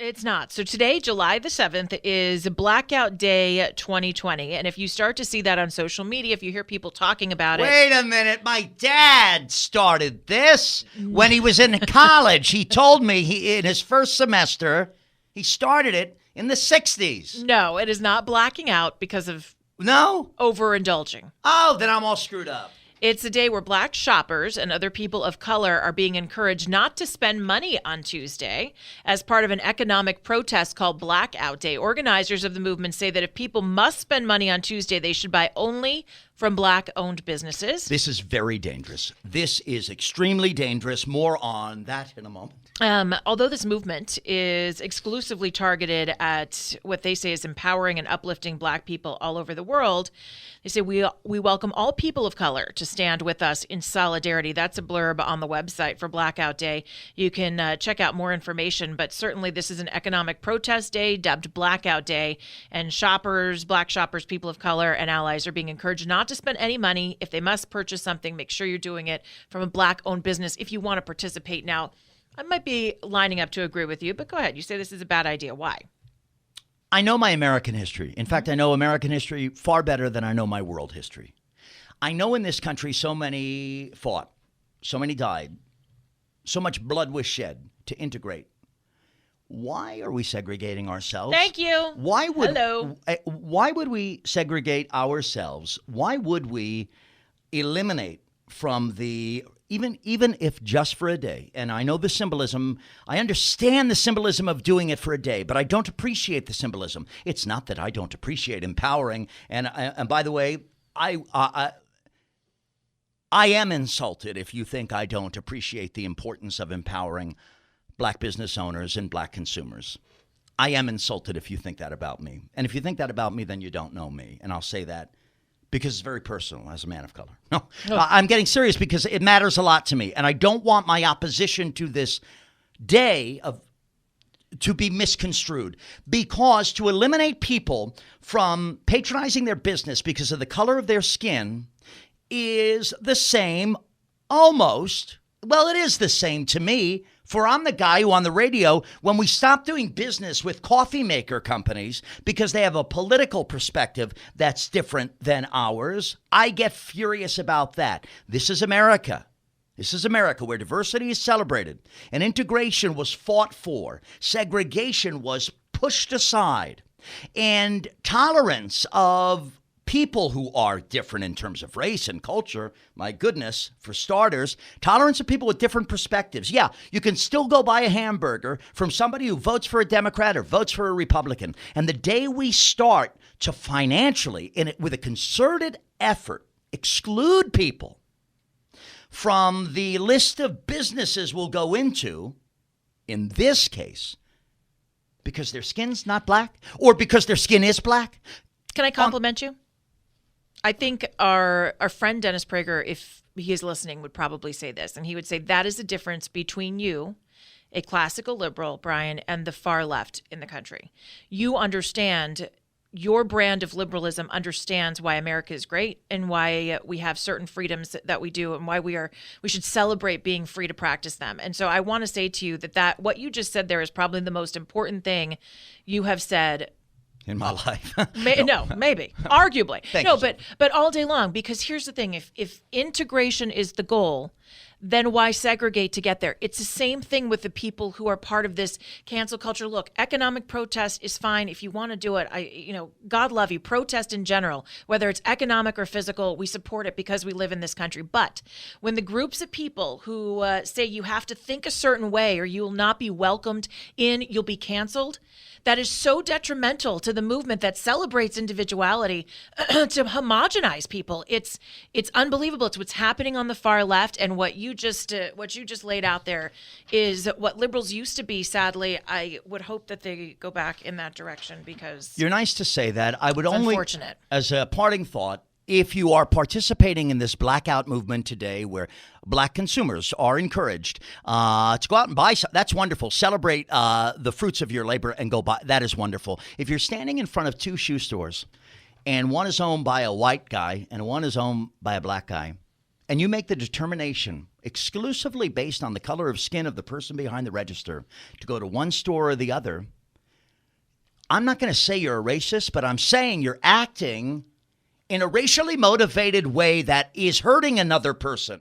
It's not. So today, July the 7th, is Blackout Day 2020. And if you start to see that on social media, if you hear people talking about it. Wait a minute. My dad started this when he was in college. He told me in his first semester, he started it in the 60s. No, it is not blacking out because of overindulging. Oh, then I'm all screwed up. It's a day where black shoppers and other people of color are being encouraged not to spend money on Tuesday as part of an economic protest called Blackout Day. Organizers of the movement say that if people must spend money on Tuesday, they should buy only from black-owned businesses. This is very dangerous. This is extremely dangerous. More on that in a moment. Although this movement is exclusively targeted at what they say is empowering and uplifting black people all over the world, they say we welcome all people of color to stand with us in solidarity. That's a blurb on the website for Blackout Day. You can check out more information, but certainly this is an economic protest day dubbed Blackout Day, and shoppers, black shoppers, people of color, and allies are being encouraged not to spend any money. If they must purchase something, make sure you're doing it from a black-owned business if you want to participate. Now, I might be lining up to agree with you, but go ahead. You say this is a bad idea. Why? I know my American history. In fact, I know American history far better than I know my world history. I know in this country so many fought, so many died, so much blood was shed to integrate. Why are we segregating ourselves? Thank you. Why would we segregate ourselves? Why would we eliminate from the even if just for a day? And I know the symbolism. I understand the symbolism of doing it for a day, but I don't appreciate the symbolism. It's not that I don't appreciate empowering. And by the way, I am insulted if you think I don't appreciate the importance of empowering black business owners and black consumers. I am insulted if you think that about me. And if you think that about me, then you don't know me. And I'll say that because it's very personal as a man of color. No, I'm getting serious because it matters a lot to me. And I don't want my opposition to this day to be misconstrued, because to eliminate people from patronizing their business because of the color of their skin is the same almost. Well, it is the same to me, for I'm the guy who on the radio, when we stop doing business with coffee maker companies because they have a political perspective that's different than ours, I get furious about that. This is America. This is America, where diversity is celebrated and integration was fought for. Segregation was pushed aside, and tolerance of people who are different in terms of race and culture, my goodness, for starters, tolerance of people with different perspectives. Yeah, you can still go buy a hamburger from somebody who votes for a Democrat or votes for a Republican. And the day we start to financially, with a concerted effort, exclude people from the list of businesses we'll go into, in this case, because their skin's not black or because their skin is black. Can I compliment you? I think our friend Dennis Prager, if he is listening, would probably say this. And he would say that is the difference between you, a classical liberal, Brian, and the far left in the country. You understand, your brand of liberalism understands why America is great and why we have certain freedoms that we do, and why we should celebrate being free to practice them. And so I want to say to you that what you just said there is probably the most important thing you have said in my life. No, maybe. Arguably. Thank no, you. but all day long, because here's the thing. If integration is the goal, then why segregate to get there? It's the same thing with the people who are part of this cancel culture. Look, economic protest is fine if you want to do it. God love you. Protest in general, whether it's economic or physical, we support it because we live in this country. But when the groups of people who say you have to think a certain way or you will not be welcomed in, you'll be canceled, that is so detrimental to the movement that celebrates individuality to homogenize people. It's unbelievable. It's what's happening on the far left, and what you just laid out there is what liberals used to be. Sadly, I would hope that they go back in that direction, because you're nice to say that. I would it's only, unfortunate. As a parting thought, if you are participating in this blackout movement today, where black consumers are encouraged to go out and buy, that's wonderful. Celebrate the fruits of your labor and go buy. That is wonderful. If you're standing in front of two shoe stores, and one is owned by a white guy and one is owned by a black guy, and you make the determination exclusively based on the color of skin of the person behind the register to go to one store or the other, I'm not going to say you're a racist, but I'm saying you're acting in a racially motivated way that is hurting another person.